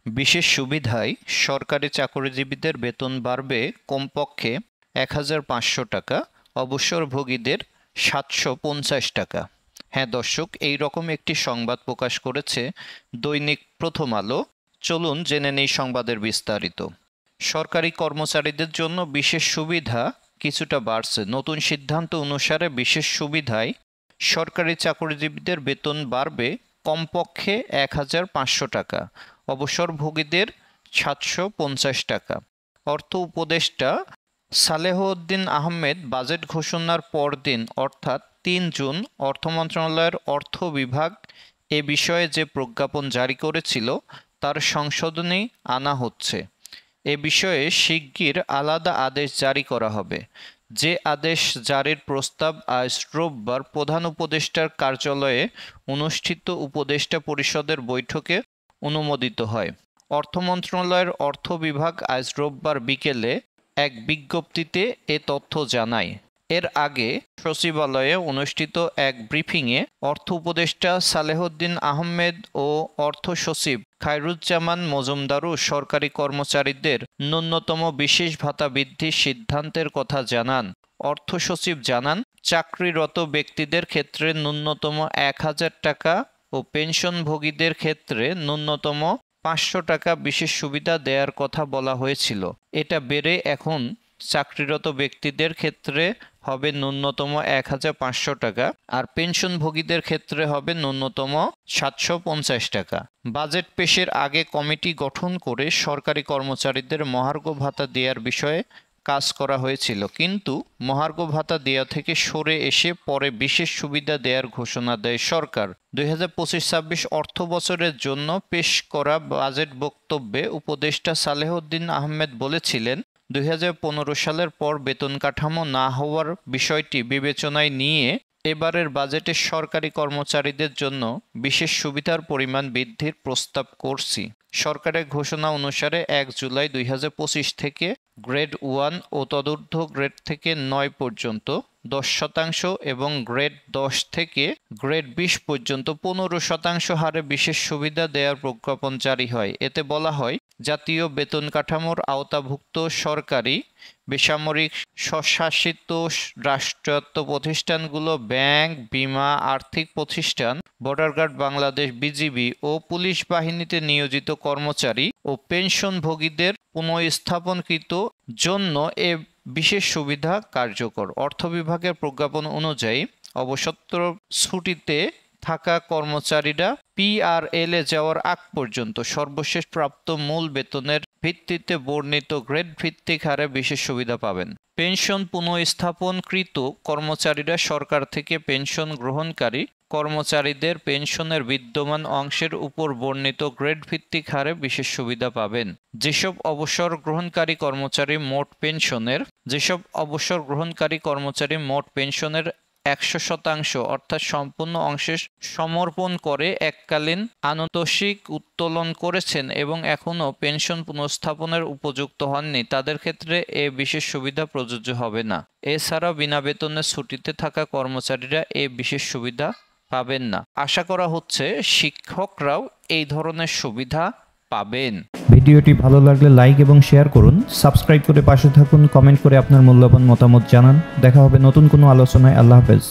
বিশেষ সুবিধায় সরকারি চাকরিজীবীদের বেতন বাড়বে কমপক্ষে ১,৫০০ টাকা, অবসরভোগীদের ৭৫০ টাকা। হ্যাঁ দর্শক, এই রকম একটি সংবাদ প্রকাশ করেছে দৈনিক প্রথম আলো। চলুন জেনে নেই সংবাদের বিস্তারিত। সরকারি কর্মচারীদের জন্য বিশেষ সুবিধা কিছুটা বাড়ছে। নতুন সিদ্ধান্ত অনুসারে বিশেষ সুবিধায় সরকারি চাকরিজীবীদের বেতন বাড়বে কমপক্ষে ১,৫০০ টাকা, অবসরভোগীদের ৭৫০ টাকা। অর্থ উপদেষ্টা সালেহউদ্দিন আহমেদ বাজেট ঘোষণার পরদিন অর্থাৎ ৩ জুন অর্থ মন্ত্রণালয়ের অর্থ বিভাগ এ বিষয়ে যে প্রজ্ঞাপন জারি করেছিল তার সংশোধনী আনা হচ্ছে। এ বিষয়ে শিগগির আলাদা আদেশ জারি করা হবে। যে আদেশ জারির প্রস্তাব আজ রোববার প্রধান উপদেষ্টার কার্যালয়ে অনুষ্ঠিত উপদেষ্টা পরিষদের বৈঠকে অনুমোদিত হয়। অর্থ মন্ত্রণালয়ের অর্থ বিভাগ আজ রোববার বিকেলে এক বিজ্ঞপ্তিতে এ তথ্য জানায়। এর আগে সচিবালয়ে অনুষ্ঠিত এক ব্রিফিংয়ে অর্থ উপদেষ্টা সালেহউদ্দিন আহমেদ ও অর্থ সচিব খায়রুজ্জামান মজুমদারও সরকারি কর্মচারীদের ন্যূনতম বিশেষ ভাতা বৃদ্ধির সিদ্ধান্তের কথা জানান। অর্থ সচিব জানান, চাকরিরত ব্যক্তিদের ক্ষেত্রে ন্যূনতম ১,০০০ টাকা ও পেনশনভোগীদের ক্ষেত্রে ন্যূনতম ৫০০ টাকা বিশেষ সুবিধা দেওয়ার কথা বলা হয়েছিল। এটা বেড়ে এখন চাকরিরত ব্যক্তিদের ক্ষেত্রে হবে ন্যূনতম ১,৫০০ টাকা আর পেনশনভোগীদের ক্ষেত্রে হবে ন্যূনতম ৭৫০ টাকা। বাজেট পেশের আগে কমিটি গঠন করে সরকারি কর্মচারীদের মহার্ঘ ভাতা দেওয়ার বিষয়ে কাজ করা হয়েছিল, কিন্তু মহার্ঘ ভাতা দেওয়া থেকে সরে এসে পরে বিশেষ সুবিধা দেওয়ার ঘোষণা দেয় সরকার। ২০২৫-২৬ অর্থ বছরের জন্য পেশ করা বাজেট বক্তব্যে উপদেষ্টা সালেহউদ্দিন আহমেদ বলেছিলেন, ২০১৫ সালের পর বেতন কাঠামো না হওয়ার বিষয়টি বিবেচনায় নিয়ে এবারের বাজেটে সরকারি কর্মচারীদের জন্য বিশেষ সুবিধার পরিমাণ বৃদ্ধির প্রস্তাব করছি। সরকারের ঘোষণা অনুসারে ১ জুলাই ২০২৫ থেকে গ্রেড 1 ও তদূর্ধ্ব গ্রেড থেকে ৯ পর্যন্ত ১০% এবং গ্রেড ১০ থেকে গ্রেড ২০ পর্যন্ত ১৫% হারে বিশেষ সুবিধা দেওয়ার প্রজ্ঞাপন জারি হয়। এতে বলা হয়, জাতীয় বেতন কাঠামোর আওতাভুক্ত সরকারি, বেসামরিক, স্বশাসিত রাষ্ট্রায়ত্ত প্রতিষ্ঠানগুলো, ব্যাংক, বিমা, আর্থিক প্রতিষ্ঠান, বর্ডার গার্ড বাংলাদেশ, বিজিবি ও পুলিশ বাহিনীতে নিয়োজিত কর্মচারী ও পেনশনভোগীদের পুনঃস্থাপনকৃত জন্য এ বিশেষ সুবিধা কার্যকর। অর্থ বিভাগের প্রজ্ঞাপন অনুযায়ী অবসর ছুটিতে থাকা কর্মচারীরা পিআরএল-এ যাওয়ার আগ পর্যন্ত সর্বশেষ প্রাপ্ত মূল বেতনের ভিত্তিতে বর্ণিত গ্রেড ভিত্তিক হারে বিশেষ সুবিধা পাবেন। পেনশন পুনঃস্থাপনকৃত কর্মচারীরা সরকার থেকে পেনশন গ্রহণকারী কর্মচারীদের পেনশনের বিদ্যমান অংশের উপর বর্ণিত গ্রেড ভিত্তিক হারে বিশেষ সুবিধা পাবেন। যেসব অবসর গ্রহণকারী কর্মচারী মোট পেনশনের ১০০% অর্থাৎ সম্পূর্ণ অংশে সমর্পণ করে এককালীন আনুতোষিক উত্তোলন করেছেন এবং এখনও পেনশন পুনঃস্থাপনের উপযুক্ত হননি, তাদের ক্ষেত্রে এ বিশেষ সুবিধা প্রযোজ্য হবে না। এছাড়া বিনা বেতনে ছুটিতে থাকা কর্মচারীরা এ বিশেষ সুবিধা পাবেন না। আশা করা হচ্ছে শিক্ষকরাও এই ধরনের সুবিধা পাবেন। ভিডিওটি ভালো লাগলে লাইক এবং শেয়ার করুন, সাবস্ক্রাইব করে পাশে থাকুন, কমেন্ট করে আপনার মূল্যবান মতামত জানান। দেখা হবে নতুন কোনো আলোচনায়। আল্লাহ হাফেজ।